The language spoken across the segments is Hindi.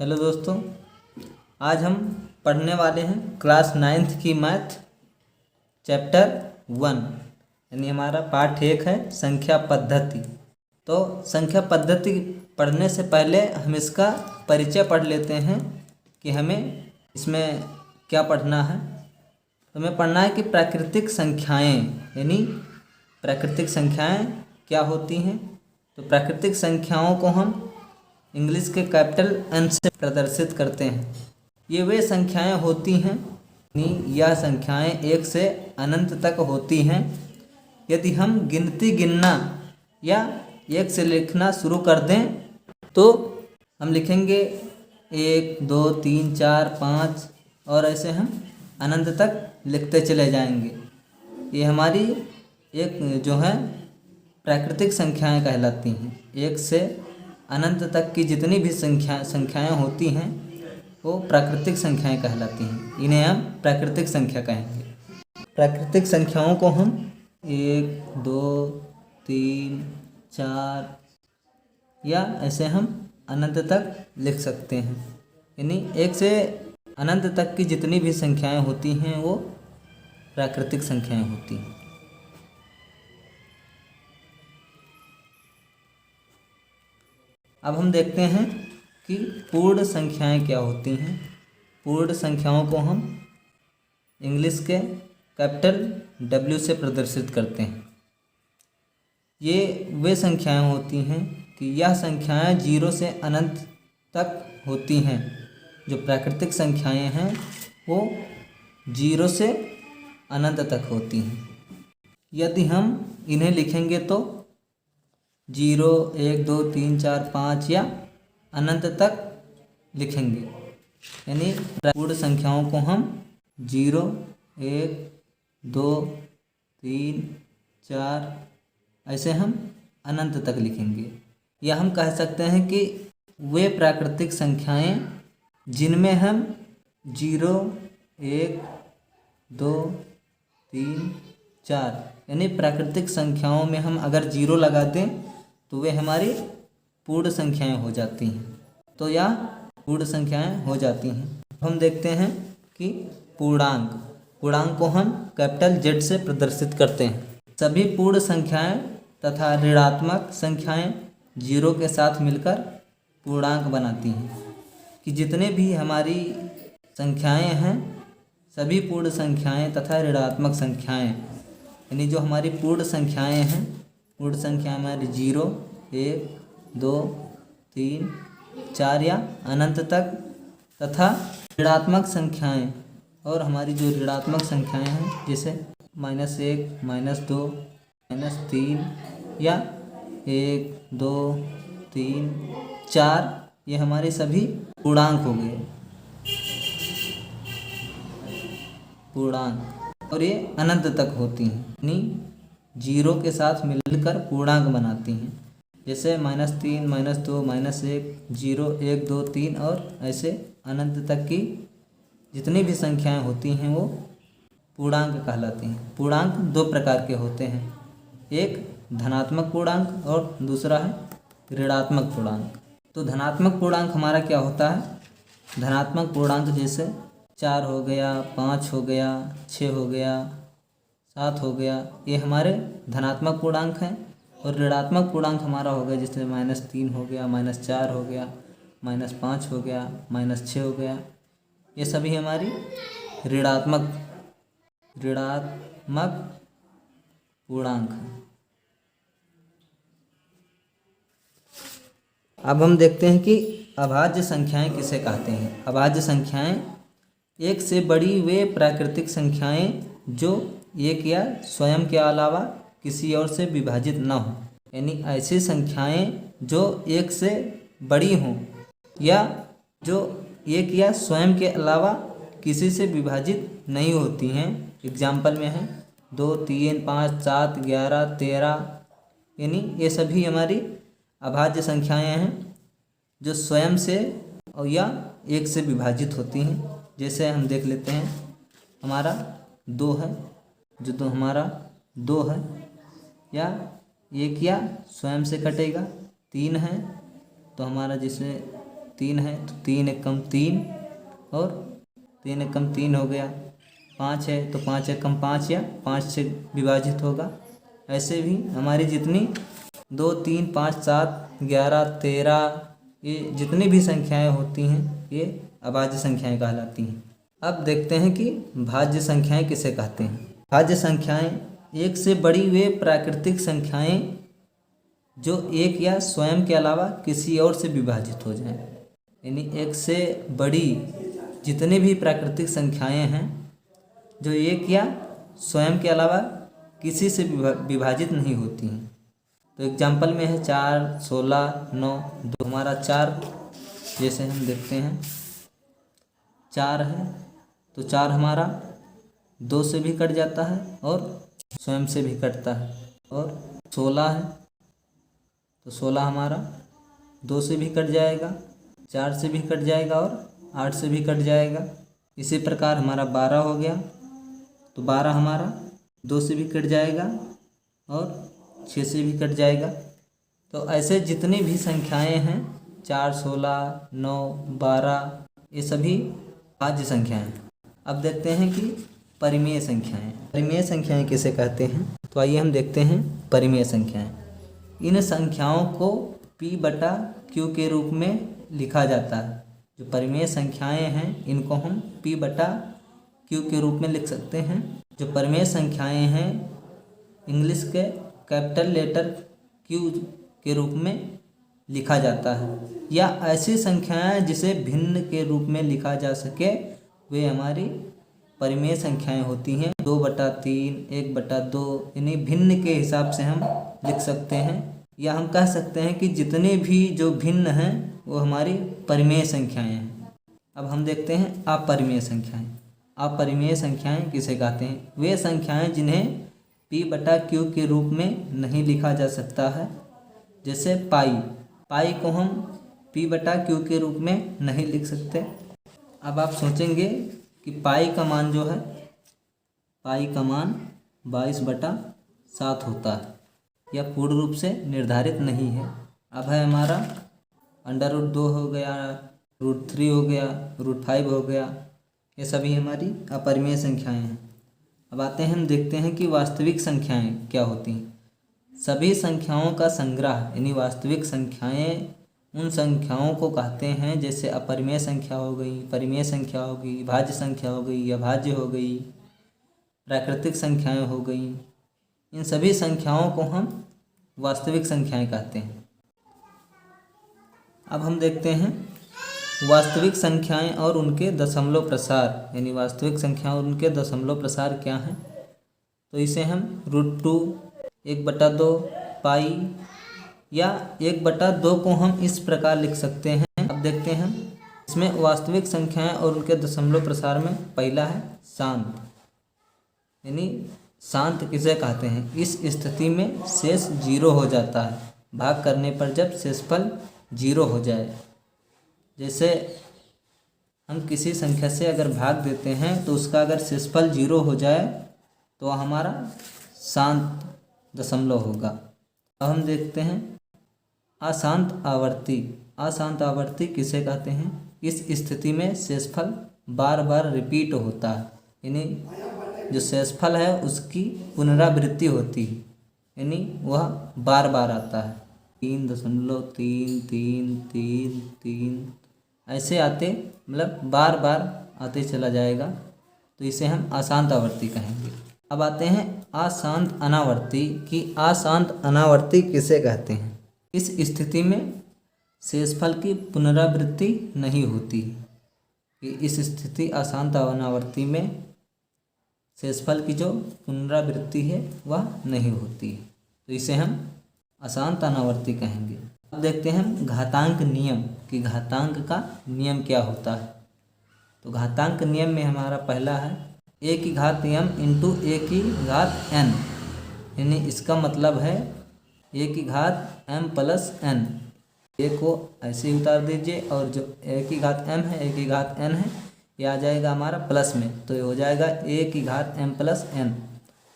हेलो दोस्तों, आज हम पढ़ने वाले हैं क्लास 9th की मैथ चैप्टर 1 यानी हमारा पार्ट 1 है संख्या पद्धति। तो संख्या पद्धति पढ़ने से पहले हम इसका परिचय पढ़ लेते हैं कि हमें इसमें क्या पढ़ना है। तो हमें पढ़ना है कि प्राकृतिक संख्याएं यानी प्राकृतिक संख्याएं क्या होती हैं। तो प्राकृतिक संख्याओं को हम इंग्लिश के कैपिटल एन से प्रदर्शित करते हैं। ये वे संख्याएं होती हैं, यह संख्याएं 1 से अनंत तक होती हैं। यदि हम गिनती गिनना या 1 से लिखना शुरू कर दें तो हम लिखेंगे 1 2 3 4 5 और ऐसे हम अनंत तक लिखते चले जाएंगे। ये हमारी एक जो है प्राकृतिक संख्याएं कहलाती हैं। 1 से अनंत तक की जितनी भी संख्याएं होती हैं वो प्राकृतिक संख्याएं कहलाती हैं। इन्हें हम प्राकृतिक संख्या कहेंगे। प्राकृतिक संख्याओं को हम 1 2 3 4 या ऐसे हम अनंत तक लिख सकते हैं। यानी 1 से अनंत तक की जितनी भी संख्याएं होती हैं वो प्राकृतिक संख्याएं होती हैं। अब हम देखते हैं कि पूर्ण संख्याएं क्या होती हैं। पूर्ण संख्याओं को हम इंग्लिश के कैपिटल W से प्रदर्शित करते हैं। ये वे संख्याएं होती हैं कि यह संख्याएं 0 से अनंत तक होती हैं। जो प्राकृतिक संख्याएं हैं वो 0 से अनंत तक होती हैं। यदि हम इन्हें लिखेंगे तो 0 1 2 3 4 5 या अनंत तक लिखेंगे। यानी पूर्ण संख्याओं को हम 0 1 2 3 4 ऐसे हम अनंत तक लिखेंगे। या हम कह सकते हैं कि वे प्राकृतिक संख्याएं जिनमें हम 0 1 2 3 4 यानी प्राकृतिक संख्याओं में हम अगर 0 लगा दें तो वे हमारी पूर्ण संख्याएं हो जाती हैं। तो यह पूर्ण संख्याएं हो जाती हैं। हम देखते हैं कि पूर्णांक को हम कैपिटल Z से प्रदर्शित करते हैं। सभी पूर्ण संख्याएं तथा ऋणात्मक संख्याएं 0 के साथ मिलकर पूर्णांक बनाती हैं। कि जितने भी हमारी संख्याएं हैं सभी पूर्ण संख्याएं तथा ऋणात्मक संख्याएं यानी जो हमारी पूर्ण संख्याएं हैं, पूर्ण संख्या हमारी 0 1 2 3 4 या अनंत तक तथा ऋणात्मक संख्याएं और हमारी जो ऋणात्मक संख्याएं हैं जैसे -1 -2 -3 या 1 2 3 4 ये हमारे सभी पूर्णांक हो गए। पूर्णांक और ये अनंत तक होती हैं यानी 0 के साथ मिलकर पूर्णांक बनाती हैं। जैसे -3 -2 -1 0 1 2 3 और ऐसे अनंत तक की जितनी भी संख्याएं होती हैं वो पूर्णांक कहलाती हैं। पूर्णांक 2 प्रकार के होते हैं, एक धनात्मक पूर्णांक और दूसरा है ऋणात्मक पूर्णांक। तो धनात्मक पूर्णांक हमारा क्या होता है? धनात्मक पूर्णांक जैसे 4 हो गया, 5 हो गया, 6 हो गया, 7 हो गया, ये हमारे धनात्मक पूर्णांक हैं। और ऋणात्मक पूर्णांक हमारा हो गया जैसे -3 हो गया, -4 हो गया, -5 हो गया, -6 हो गया, ये सभी हमारी ऋणात्मक पूर्णांक हैं। अब हम देखते हैं कि अभाज्य संख्याएं किसे कहते हैं। अभाज्य संख्याएं 1 से बड़ी वे प्राकृतिक संख्याएं जो 1 या स्वयं के अलावा किसी और से विभाजित न हो। यानी ऐसी संख्याएं जो 1 से बड़ी हों या जो 1 या स्वयं के अलावा किसी से विभाजित नहीं होती हैं। एग्जाम्पल में है 2 3 5 7 11 13 यानी ये सभी हमारी अभाज्य संख्याएं हैं जो स्वयं से और या 1 से विभाजित होती हैं। जैसे हम देख लेते हैं हमारा 2 है, जो तो हमारा 2 है या 1 या स्वयं से कटेगा। 3 है तो हमारा जैसे 3 है तो 3 एकम 3 और 3 एकम 3 हो गया। 5 है तो 5 एकम 5 या 5 से विभाजित होगा। ऐसे भी हमारी जितनी 2, 3, 5, 7, 11, 13 ये जितनी भी संख्याएं होती हैं ये अभाज्य संख्याएं कहलाती हैं। अब देखते हैं कि भाज्य संख्याएं किसे कहते हैं। भाज्य संख्याएं एक से बड़ी वे प्राकृतिक संख्याएं जो एक या स्वयं के अलावा किसी और से विभाजित हो जाएं। यानी एक से बड़ी जितनी भी प्राकृतिक संख्याएं हैं जो एक या स्वयं के अलावा किसी से विभाजित नहीं होती हैं। तो एग्जाम्पल में है 4, 16, 9, 2। हमारा 4 जैसे हम देखते हैं 4 है तो 4 हमारा 2 से भी कट जाता है और स्वयं से भी कटता है। और 16 है तो 16 हमारा 2 से भी कट जाएगा, 4 से भी कट जाएगा और 8 से भी कट जाएगा। इसी प्रकार हमारा 12 हो गया तो 12 हमारा 2 से भी कट जाएगा और 6 से भी कट जाएगा। तो ऐसे जितनी भी संख्याएं हैं 4, 16, 9, 12 ये सभी भाज्य संख्याएं हैं। अब देखते हैं कि परिमेय संख्याएं। परिमेय संख्याएं किसे कहते हैं? तो आइए हम देखते हैं परिमेय संख्याएं। इन संख्याओं को P/Q के रूप में लिखा जाता है। जो परिमेय संख्याएं हैं इनको हम P/Q के रूप में लिख सकते हैं। जो परिमेय संख्याएं हैं इंग्लिश के कैपिटल लेटर Q के रूप में लिखा जाता है। या ऐसी संख्याएं जिसे भिन्न के रूप में लिखा जा सके वे हमारी परिमेय संख्याएं होती हैं। 2/3, 1/2 यानी भिन्न के हिसाब से हम लिख सकते हैं। या हम कह सकते हैं कि जितने भी जो भिन्न हैं वो हमारी परिमेय संख्याएं हैं। अब हम देखते हैं अपरिमेय संख्याएं। अपरिमेय संख्याएं किसे कहते हैं? वे संख्याएं जिन्हें P/Q के रूप में नहीं लिखा जा सकता है। जैसे पाई को हम P/Q के रूप में नहीं लिख सकते। अब आप सोचेंगे कि पाई का मान जो है, पाई का मान 22/7 होता है। यह पूर्ण रूप से निर्धारित नहीं है। अब है हमारा √2 हो गया, √3 हो गया, √5 हो गया, ये सभी हमारी अपरिमेय संख्याएं हैं। अब आते हैं हम देखते हैं कि वास्तविक संख्याएं क्या होती हैं। सभी संख्याओं का संग्रह यानी वास्तविक संख्याएं उन संख्याओं को कहते हैं जैसे अपरिमेय संख्या हो गई, परिमेय संख्या हो गई, भाज्य संख्या हो गई, अभाज्य हो गई, प्राकृतिक संख्याएं हो गई। इन सभी संख्याओं को हम वास्तविक संख्याएं कहते हैं। अब हम देखते हैं वास्तविक संख्याएं और उनके दशमलव प्रसार यानी वास्तविक संख्याएं और उनके दशमलव प्रसार क्या हैं। तो इसे हम √2, 1/2, पाई या 1/2 को हम इस प्रकार लिख सकते हैं। अब देखते हैं इसमें वास्तविक संख्याएं और उनके दशमलव प्रसार में पहला है शांत। यानी शांत किसे कहते हैं? इस स्थिति में शेष 0 हो जाता है भाग करने पर जब शेषफल 0 हो जाए। जैसे हम किसी संख्या से अगर भाग देते हैं तो उसका अगर शेषफल 0 हो जाए तो हमारा शांत दशमलव होगा। अब हम देखते हैं अशांत आवर्ती। अशांत आवर्ती किसे कहते हैं? इस स्थिति में शेषफल बार बार रिपीट होता है। यानी जो शेषफल है उसकी पुनरावृत्ति होती है, यानी वह बार बार आता है। 3.33333 ऐसे आते मतलब बार बार आते चला जाएगा। तो इसे हम अशांत आवर्ती कहेंगे। अब आते हैं अशांत अनावर्ती कि अशांत अनावर्ती किसे कहते हैं? इस स्थिति में शेषफल की पुनरावृत्ति नहीं होती। इस स्थिति अशांत अनावर्ती में शेषफल की जो पुनरावृत्ति है वह नहीं होती है। तो इसे हम अशांत अनावर्ती कहेंगे। अब देखते हैं हम घातांक नियम कि घातांक का नियम क्या होता है। तो घातांक नियम में हमारा पहला है a⁴m × a⁴n। यानी इसका मतलब है a⁴m + n। a को ऐसे ही उतार दीजिए और जो a⁴m है a⁴n है ये आ जाएगा हमारा प्लस में, तो ये हो जाएगा a⁴m + n।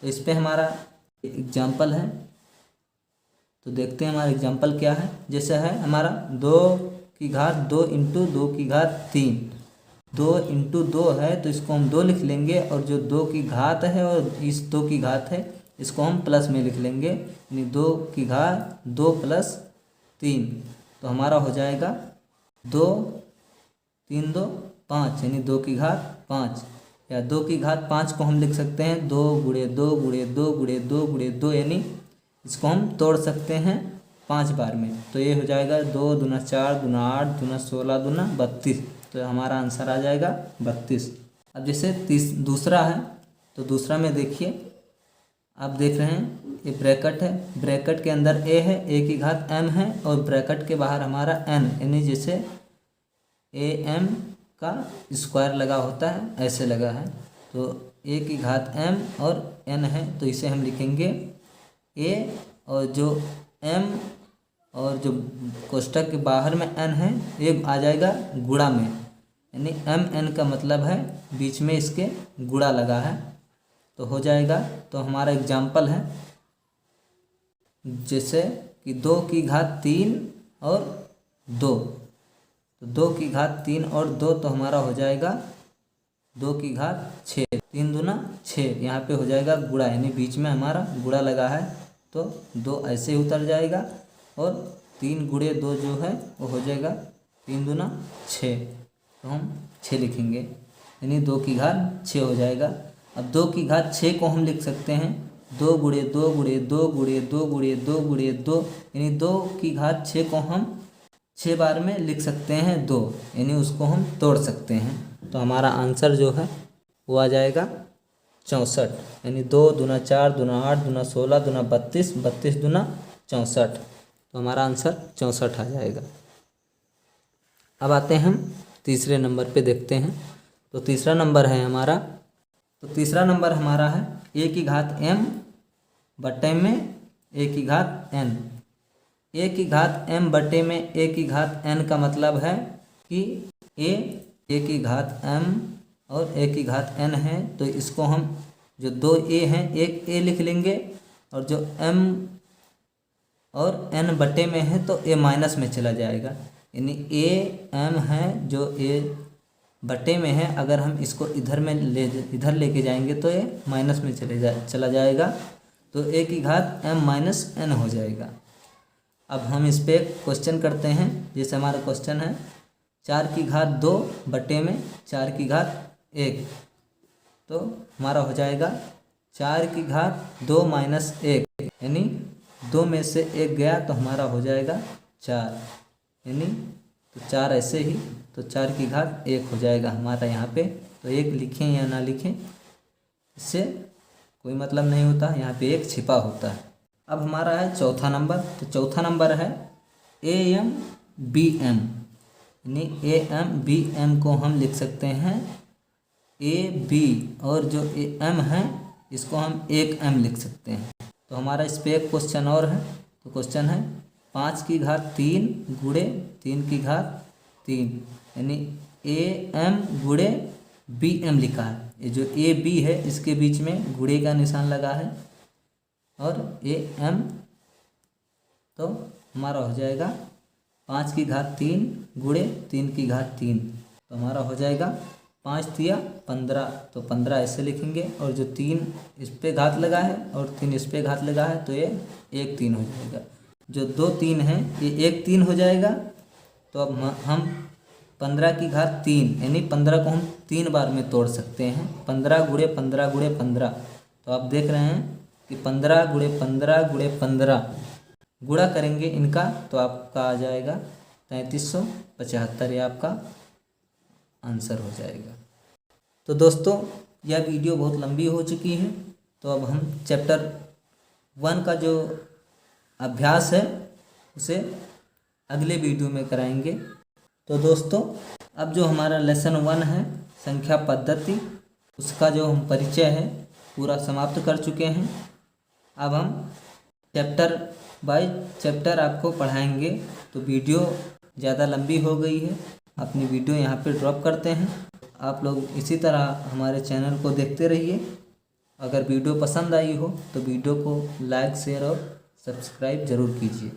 तो इस पे हमारा एग्जाम्पल है। तो देखते हैं हमारा एग्जाम्पल क्या है। जैसे है हमारा 2 की घात 2 इंटू 2 की घात 3। 2 इंटू 2 है तो इसको हम 2 लिख लेंगे, और जो 2 की घात है और इस 2 की घात है इसको हम प्लस में लिख लेंगे, यानी 2 की घात 2 प्लस 3। तो हमारा हो जाएगा 2 3 2 5, यानी 2 की घात 5, या 2 की घात 5 को हम लिख सकते हैं 2 गुणे 2 गुणे 2 गुणे 2 गुणे 2, यानी इसको हम तोड़ सकते हैं 5 बार में। तो ये हो जाएगा 2 दूना 4 दूना 8 दूना 16 दूना 32। तो हमारा आंसर आ जाएगा 32। अब जैसे दूसरा है, तो दूसरा में देखिए, आप देख रहे हैं ये ब्रैकेट है, ब्रैकेट के अंदर a है, a की घात m है, और ब्रैकेट के बाहर हमारा n, यानी जैसे am का स्क्वायर लगा होता है ऐसे लगा है। तो a की घात m और n है, तो इसे हम लिखेंगे a, और जो m और जो कोष्ठक के बाहर में n है ये आ जाएगा गुणा में, यानी mn का मतलब है बीच में इसके गुणा लगा है। तो हो जाएगा, तो हमारा एग्जाम्पल है जैसे कि 2 की घात 3 और 2, तो 2 की घात 3 और 2, तो हमारा हो जाएगा 2 की घात 6, 3 दूना 6, यहाँ पे हो जाएगा गुणा, यानी बीच में हमारा गुणा लगा है, तो 2 ऐसे ही उतर जाएगा, और 3 गुणे 2 जो है वो हो जाएगा 3 दूना 6, तो हम 6 लिखेंगे, यानी 2 की घात 6 हो जाएगा। अब 2 की घात 6 को हम लिख सकते हैं 2 गुणे 2 गुणे 2 गुणे 2 गुणे 2 गुणे 2, यानी 2 की घात 6 को हम 6 बार में लिख सकते हैं 2, यानी उसको हम तोड़ सकते हैं। तो हमारा आंसर जो है वो आ जाएगा 64, यानी 2 दूना 4 दूना 8 दूना 16 दूना 32, 32 दूना 64, तो हमारा आंसर 64 आ जाएगा। अब आते हैं हम तीसरे नंबर पे देखते हैं। तो तीसरा नंबर है हमारा, तो तीसरा नंबर हमारा है a की घात m बटे में a की घात n। a की घात m बटे में a की घात n का मतलब है कि a की घात m और a की घात n है, तो इसको हम जो 2 a हैं एक a लिख लेंगे, और जो m और n बटे में है तो a माइनस में चला जाएगा, यानी a m है जो a बटे में है, अगर हम इसको इधर लेके जाएंगे तो ये माइनस में चला जाएगा, तो a की घात m माइनस n हो जाएगा। अब हम इस पर क्वेश्चन करते हैं, जैसे हमारा क्वेश्चन है 4 की घात 2 बटे में 4 की घात 1, तो हमारा हो जाएगा 4 की घात 2 माइनस 1, यानी 2 में से 1 गया तो हमारा हो जाएगा 4, यानी तो 4 ऐसे ही, तो 4 की घात 1 हो जाएगा हमारा यहाँ पे। तो 1 लिखें या ना लिखें इससे कोई मतलब नहीं होता, यहाँ पे 1 छिपा होता है। अब हमारा है चौथा नंबर, तो चौथा नंबर है am bm, यानी am bm को हम लिख सकते हैं a b, और जो m है इसको हम 1m लिख सकते हैं। तो हमारा इस पर एक क्वेश्चन और है, तो क्वेश्चन है 5 की घात 3 गुणे 3 की घात 3, यानी am गुणे bm लिखा है। ये जो a b है इसके बीच में गुणे का निशान लगा है, और am, तो हमारा हो जाएगा 5 की घात 3 गुणे 3 की घात 3, तो हमारा हो जाएगा 5 तिया 15, तो 15 ऐसे लिखेंगे, और जो 3 इस पे घात लगा है और 3 इस पे घात लगा है तो ये 1 3 हो जाएगा। जो 2 3 है ये 1 3 हो जाएगा। तो अब हम 15 की घात 3, यानी 15 को हम 3 बार में तोड़ सकते हैं, 15 गुणे 15 गुणे 15। तो आप देख रहे हैं कि 15 गुणे 15 गुणे 15 गुणा करेंगे इनका तो आपका आ जाएगा 3375, ये आपका आंसर हो जाएगा। तो दोस्तों यह वीडियो बहुत लंबी हो चुकी है, तो अब हम चैप्टर 1 का जो अभ्यास है उसे अगले वीडियो में कराएंगे। तो दोस्तों अब जो हमारा लेसन 1 है संख्या पद्धति, उसका जो हम परिचय है पूरा समाप्त कर चुके हैं। अब हम चैप्टर बाय चैप्टर आपको पढ़ाएंगे, तो वीडियो ज़्यादा लंबी हो गई है, अपनी वीडियो यहाँ पे ड्रॉप करते हैं। आप लोग इसी तरह हमारे चैनल को देखते रहिए। अगर वीडियो पसंद आई हो तो वीडियो को लाइक शेयर और सब्सक्राइब ज़रूर कीजिए।